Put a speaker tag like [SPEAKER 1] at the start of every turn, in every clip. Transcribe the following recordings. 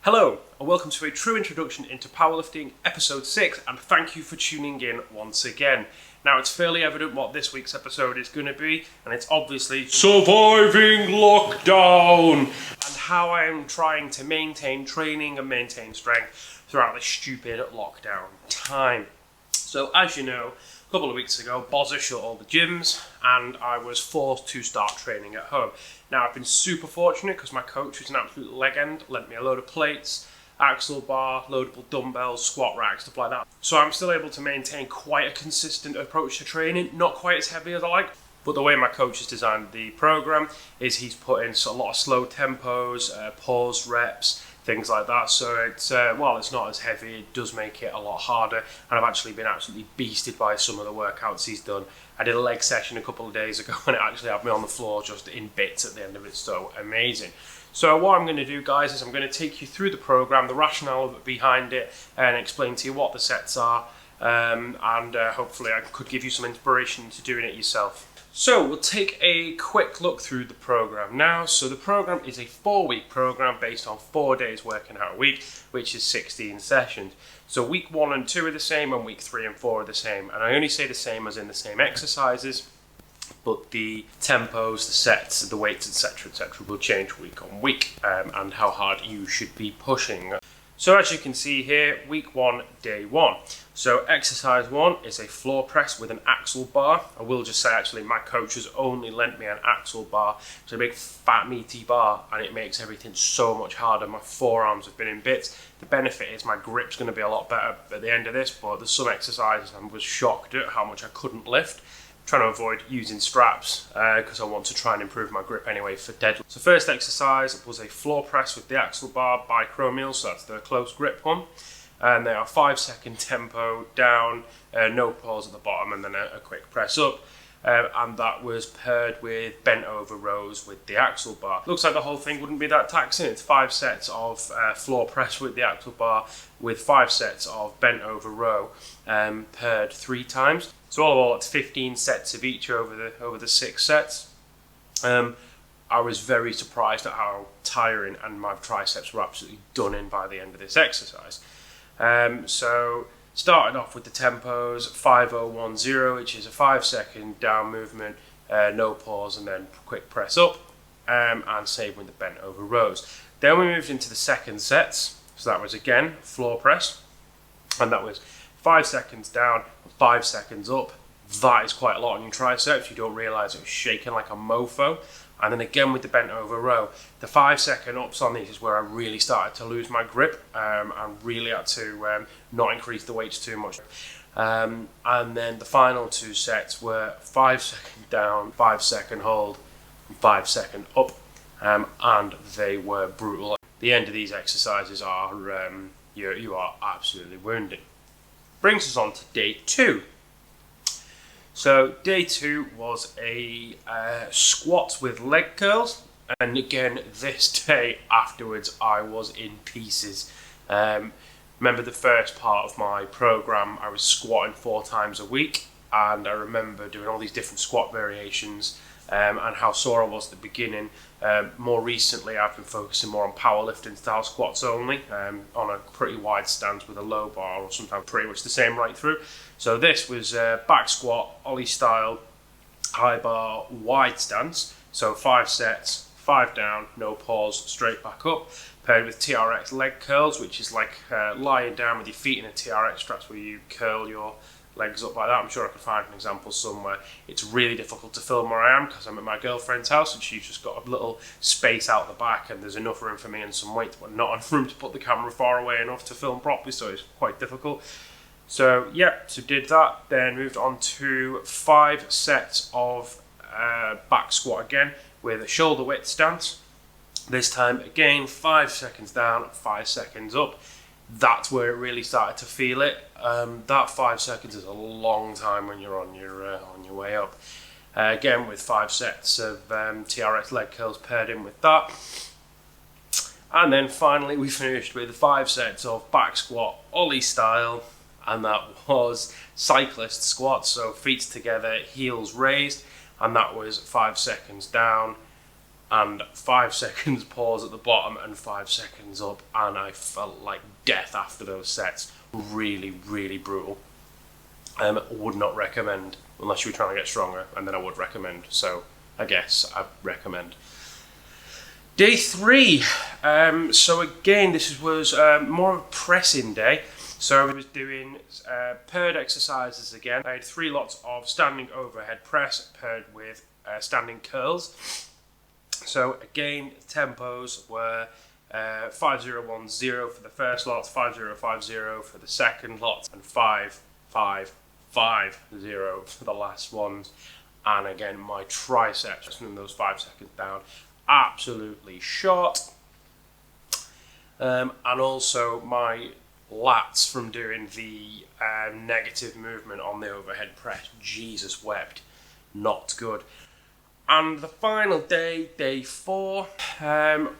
[SPEAKER 1] Hello, and welcome to a true introduction into powerlifting, episode 6, and thank you for tuning in once again. Now, it's fairly evident what this week's episode is going to be, and it's obviously surviving lockdown, and how I am trying to maintain training and maintain strength throughout this stupid lockdown time. So, as you know, a couple of weeks ago, Bozza shut all the gyms, and I was forced to start training at home. Now, I've been super fortunate because my coach, who's an absolute legend, lent me a load of plates, axle bar, loadable dumbbells, squat racks, stuff like that. So I'm still able to maintain quite a consistent approach to training, not quite as heavy as I like. But the way my coach has designed the program is he's put in a lot of slow tempos, pause reps, things like that. So it's while it's not as heavy, it does make it a lot harder. And I've actually been absolutely beasted by some of the workouts he's done. I did a leg session a couple of days ago and it actually had me on the floor just in bits at the end of it. So amazing. So what I'm going to do, guys, is I'm going to take you through the program, the rationale behind it, and explain to you what the sets are. And hopefully I could give you some inspiration to doing it yourself. So we'll take a quick look through the program now. So the program is a 4-week program based on 4 days working out a week, which is 16 sessions. So week 1 and 2 are the same, and week 3 and 4 are the same. And I only say the same as in the same exercises, but the tempos, the sets, the weights, etc., will change week on week, and how hard you should be pushing. So as you can see here, week 1, day 1. So exercise 1 is a floor press with an axle bar. I will just say, actually, my coach has only lent me an axle bar. It's a big fat meaty bar, and it makes everything so much harder. My forearms have been in bits. The benefit is my grip's going to be a lot better at the end of this, but there's some exercises I was shocked at how much I couldn't lift. Trying to avoid using straps because I want to try and improve my grip anyway for deadlift. So first exercise was a floor press with the axle bar bicromial, so that's the close grip one. And they are 5-second tempo down, no pause at the bottom, and then a quick press up. And that was paired with bent over rows with the axle bar. Looks like the whole thing wouldn't be that taxing. It's 5 sets of floor press with the axle bar with 5 sets of bent over row paired 3 times. So all in all, it's 15 sets of each over the 6 sets. I was very surprised at how tiring, and my triceps were absolutely done in by the end of this exercise. So starting off with the tempos, 5010, which is a 5-second down movement, no pause, and then quick press up, and same with the bent over rows. Then we moved into the second sets. So that was again floor press, and that was 5 seconds down, 5 seconds up. That is quite a lot on your triceps. You don't realise it was shaking like a mofo. And then again with the bent over row. The 5-second ups on these is where I really started to lose my grip, and really had to not increase the weights too much. And then the final 2 sets were 5-second down, 5-second hold, 5-second up, and they were brutal. The end of these exercises are, you are absolutely wounded. Brings us on to day 2. So day 2 was a squats with leg curls, and again this day afterwards I was in pieces. Remember the first part of my program, I was squatting 4 times a week, and I remember doing all these different squat variations and how sore I was at the beginning. More recently I've been focusing more on powerlifting style squats only, on a pretty wide stance with a low bar, or sometimes pretty much the same right through. So this was back squat, ollie style, high bar, wide stance. So 5 sets, 5 down, no pause, straight back up, paired with TRX leg curls, which is like lying down with your feet in a TRX straps where you curl your legs up like that. I'm sure I could find an example somewhere. It's really difficult to film where I am because I'm at my girlfriend's house and she's just got a little space out the back, and there's enough room for me and some weight, but not enough room to put the camera far away enough to film properly, so it's quite difficult. So yeah, so did that, then moved on to 5 sets of back squat again with a shoulder width stance. This time again, 5 seconds down, 5 seconds up. That's where it really started to feel it. That 5 seconds is a long time when you're on your way up. Again with 5 sets of TRX leg curls paired in with that. And then finally we finished with 5 sets of back squat ollie style, and that was cyclist squats, so feet together, heels raised, and that was 5 seconds down, and 5 seconds pause at the bottom and 5 seconds up, and I felt like death after those sets. Really, really brutal. Would not recommend unless you were trying to get stronger, and then I would recommend. So I guess I recommend. Day 3. So again, this was more of a pressing day. So I was doing paired exercises again. I had 3 lots of standing overhead press paired with standing curls. So again, tempos were 5010 for the first lot, 5050 for the second lot, and 5550 for the last ones. And again, my triceps in those 5 seconds down, absolutely shot. And also my lats from doing the negative movement on the overhead press. Jesus wept, not good. And the final day, day 4,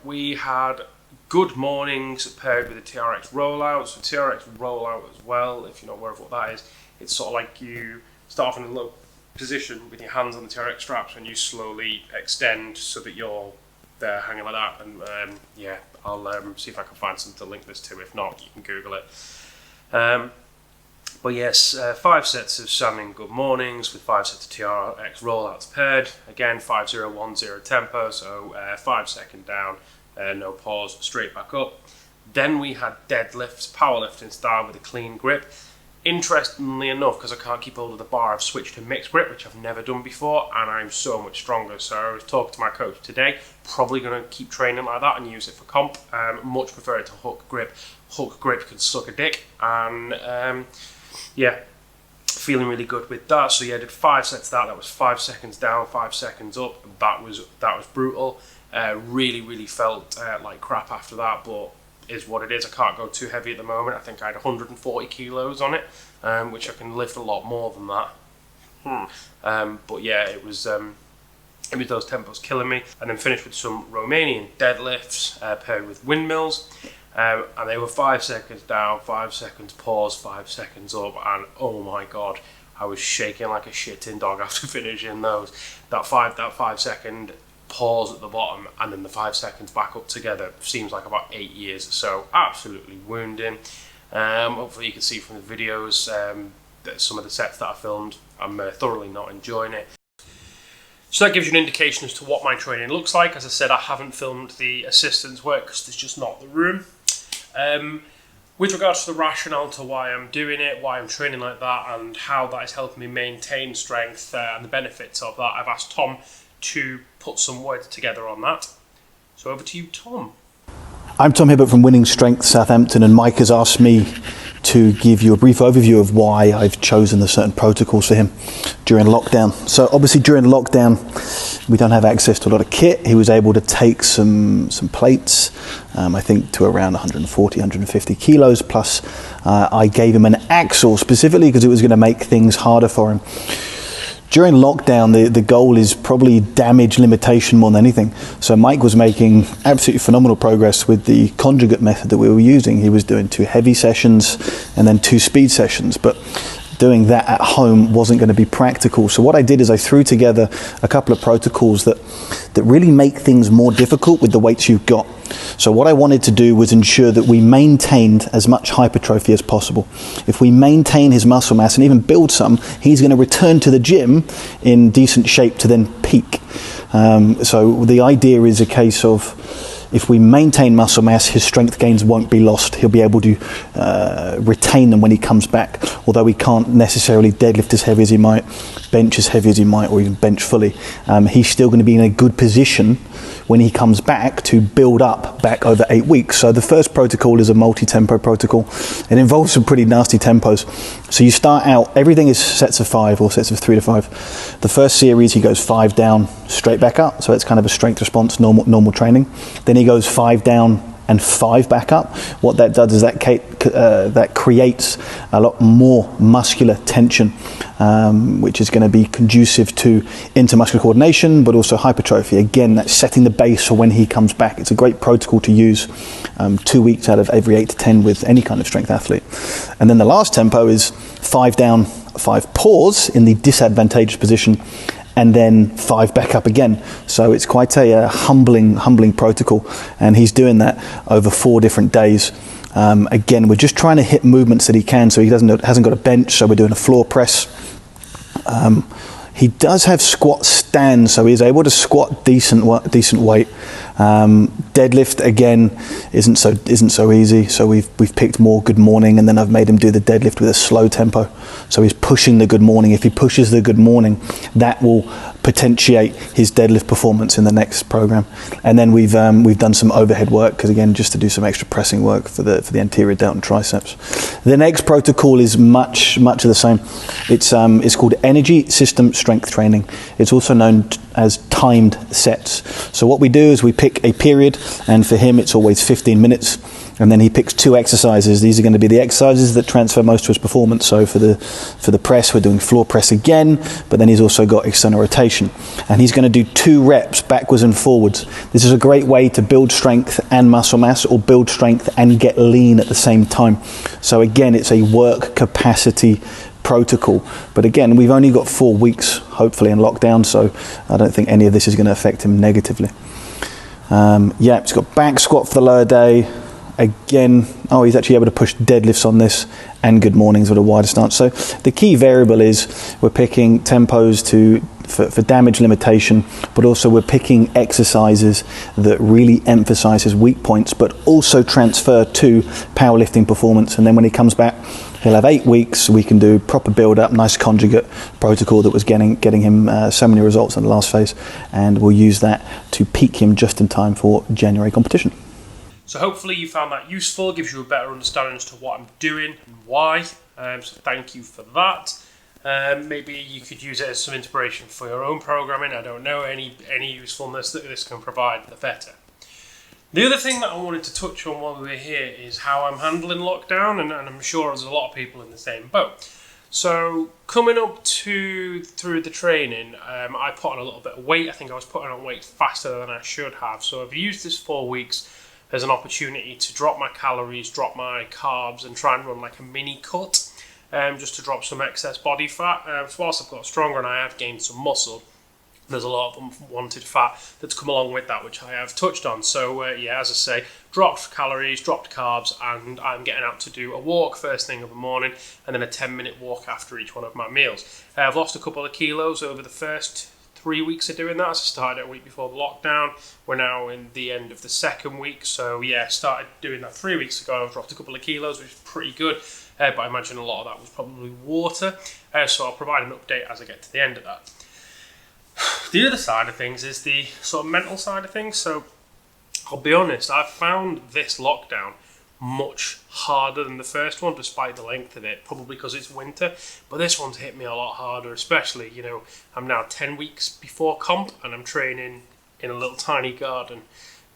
[SPEAKER 1] we had good mornings paired with the TRX rollout. So TRX rollout as well, if you're not aware of what that is, it's sort of like you start off in a low position with your hands on the TRX straps and you slowly extend so that you're there hanging like that. And yeah, I'll see if I can find something to link this to. If not, you can Google it. But yes, 5 sets of standing good mornings with 5 sets of TRX rollouts paired. Again, 5010 tempo, so 5 second down, no pause, straight back up. Then we had deadlifts, powerlifting style with a clean grip. Interestingly enough, because I can't keep hold of the bar, I've switched to mixed grip, which I've never done before, and I'm so much stronger. So I was talking to my coach today, probably going to keep training like that and use it for comp. Much prefer it to hook grip. Hook grip can suck a dick, and yeah, feeling really good with that. So yeah, I did 5 sets of that. That was 5 seconds down, 5 seconds up. That was brutal. Really felt like crap after that, but is what it is. I can't go too heavy at the moment. I think I had 140 kilos on it, which I can lift a lot more than that. But yeah, it was those tempos killing me. And then finished with some Romanian deadlifts paired with windmills. And they were 5 seconds down, 5 seconds pause, 5 seconds up, and oh my god, I was shaking like a shitting dog after finishing those. That 5 second pause at the bottom and then the 5 seconds back up together seems like about 8 years. So absolutely wounding. Hopefully you can see from the videos that some of the sets that I filmed, I'm thoroughly not enjoying it. So that gives you an indication as to what my training looks like. As I said, I haven't filmed the assistance work because there's just not the room. With regards to the rationale to why I'm doing it, why I'm training like that, and how that is helping me maintain strength and the benefits of that, I've asked Tom to put some words together on that. So over to you, Tom.
[SPEAKER 2] I'm Tom Hibbert from Winning Strength Southampton, and Mike has asked me to give you a brief overview of why I've chosen the certain protocols for him during lockdown. So obviously during lockdown we don't have access to a lot of kit. He was able to take some plates, I think to around 140, 150 kilos, plus I gave him an axle specifically because it was going to make things harder for him. During lockdown, the goal is probably damage limitation more than anything. So Mike was making absolutely phenomenal progress with the conjugate method that we were using. He was doing 2 heavy sessions and then 2 speed sessions, but doing that at home wasn't going to be practical. So what I did is I threw together a couple of protocols that really make things more difficult with the weights you've got. So what I wanted to do was ensure that we maintained as much hypertrophy as possible. If we maintain his muscle mass and even build some, he's going to return to the gym in decent shape to then peak. So the idea is a case of, if we maintain muscle mass, his strength gains won't be lost. He'll be able to retain them when he comes back, although he can't necessarily deadlift as heavy as he might, bench as heavy as he might, or even bench fully. He's still going to be in a good position when he comes back to build up back over 8 weeks. So the first protocol is a multi-tempo protocol. It involves some pretty nasty tempos. So you start out, everything is sets of 5 or sets of 3 to 5. The first series he goes 5 down, straight back up. So it's kind of a strength response, normal training. Then he goes 5 down and 5 back up. What that does is that creates a lot more muscular tension, which is going to be conducive to intermuscular coordination, but also hypertrophy. Again, that's setting the base for when he comes back. It's a great protocol to use 2 weeks out of every 8 to 10 with any kind of strength athlete. And then the last tempo is 5 down, 5 pause in the disadvantageous position, and then 5 back up again. So it's quite a humbling protocol, and he's doing that over 4 different days. Again, we're just trying to hit movements that he can, so he hasn't got a bench, so we're doing a floor press. He does have squat stand, so he's able to squat decent weight. Deadlift again isn't so easy, so we've picked more good morning, and then I've made him do the deadlift with a slow tempo. So he's pushing the good morning. If he pushes the good morning, that will potentiate his deadlift performance in the next program. And then we've done some overhead work, because again, just to do some extra pressing work for the anterior delt and triceps. The next protocol is much of the same. It's called energy system strength training. It's also known as timed sets. So what we do is we pick a period, and for him it's always 15 minutes, and then he picks 2 exercises. These are going to be the exercises that transfer most to his performance. So for the press, we're doing floor press again, but then he's also got external rotation, and he's going to do 2 reps backwards and forwards. This is a great way to build strength and muscle mass, or build strength and get lean at the same time. So again, it's a work capacity protocol, but again, we've only got 4 weeks hopefully in lockdown, so I don't think any of this is going to affect him negatively. He's got back squat for the lower day. Again, he's actually able to push deadlifts on this, and good mornings with a wider stance. So the key variable is we're picking tempos for damage limitation, but also we're picking exercises that really emphasize his weak points, but also transfer to powerlifting performance. And then when he comes back, he'll have 8 weeks. We can do proper build-up, nice conjugate protocol that was getting him so many results in the last phase, and we'll use that to peak him just in time for January competition.
[SPEAKER 1] So hopefully you found that useful, gives you a better understanding as to what I'm doing and why. So thank you for that. Maybe you could use it as some inspiration for your own programming. I don't know, any usefulness that this can provide, the better. The other thing that I wanted to touch on while we were here is how I'm handling lockdown, and I'm sure there's a lot of people in the same boat. So coming up through the training, I put on a little bit of weight. I think I was putting on weight faster than I should have. So I've used this 4 weeks as an opportunity to drop my calories, drop my carbs, and try and run like a mini cut, just to drop some excess body fat. So whilst I've got stronger and I have gained some muscle, there's a lot of unwanted fat that's come along with that, which I have touched on. So as I say, dropped calories, dropped carbs, and I'm getting out to do a walk first thing of the morning, and then a 10-minute walk after each one of my meals. I've lost a couple of kilos over the first 3 weeks of doing that. So I started a week before the lockdown. We're now in the end of the 2nd week. So started doing that 3 weeks ago. I've dropped a couple of kilos, which is pretty good. But I imagine a lot of that was probably water. So I'll provide an update as I get to the end of that. The other side of things is the sort of mental side of things. So I'll be honest, I've found this lockdown much harder than the first one, despite the length of it, probably because it's winter. But this one's hit me a lot harder, especially, I'm now 10 weeks before comp, and I'm training in a little tiny garden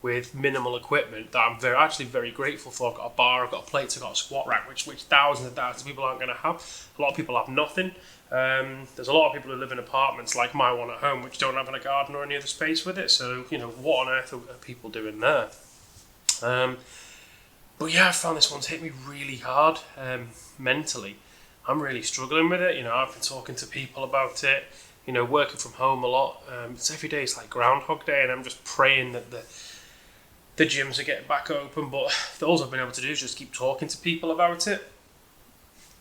[SPEAKER 1] with minimal equipment that I'm actually very grateful for. I've got a bar, I've got plates, I've got a squat rack, which thousands and thousands of people aren't going to have. A lot of people have nothing. There's a lot of people who live in apartments like my one at home, which don't have a garden or any other space with it. So, what on earth are people doing there? But I found this one's hit me really hard mentally. I'm really struggling with it. I've been talking to people about it, working from home a lot. It's every day, it's like Groundhog Day, and I'm just praying that the gyms are getting back open. But all I've been able to do is just keep talking to people about it.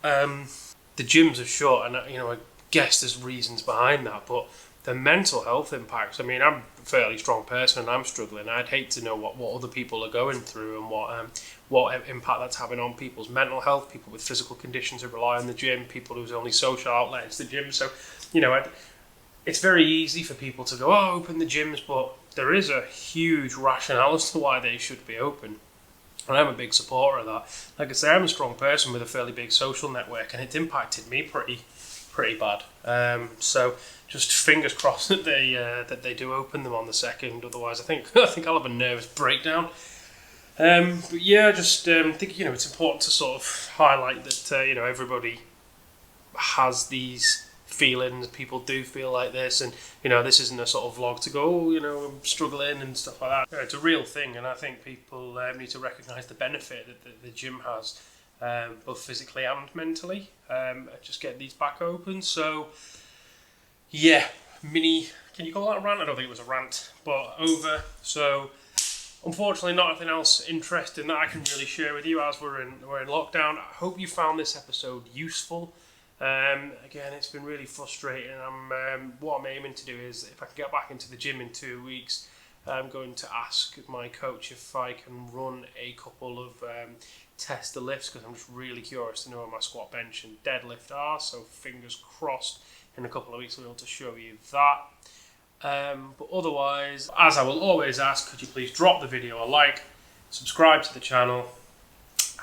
[SPEAKER 1] The gyms are shut, and I guess there's reasons behind that, but the mental health impacts. I'm a fairly strong person and I'm struggling. I'd hate to know what other people are going through and what impact that's having on people's mental health, people with physical conditions who rely on the gym, people whose only social outlet is the gym. So, it's very easy for people to go, open the gyms, but there is a huge rationale as to why they should be open. And I'm a big supporter of that. Like I say, I'm a strong person with a fairly big social network, and it's impacted me pretty bad. So just fingers crossed that they do open them on the 2nd. Otherwise, I think I'll have a nervous breakdown. But just think it's important to sort of highlight that everybody has these feelings. People do feel like this, and this isn't a sort of vlog to go, I'm struggling and stuff like that. It's a real thing, and I think people need to recognise the benefit that the gym has, both physically and mentally. Just get these back open. So mini, can you call that a rant? I don't think it was a rant, but over. So unfortunately, not anything else interesting that I can really share with you as we're in lockdown. I hope you found this episode useful. Again, it's been really frustrating. What I'm aiming to do is, if I can get back into the gym in 2 weeks, I'm going to ask my coach if I can run a couple of tester lifts, because I'm just really curious to know where my squat, bench and deadlift are. So fingers crossed in a couple of weeks I'll be able to show you that. But otherwise, as I will always ask, could you please drop the video a like, subscribe to the channel,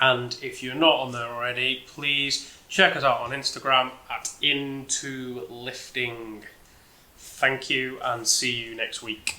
[SPEAKER 1] and if you're not on there already, please check us out on Instagram at Into Lifting. Thank you and see you next week.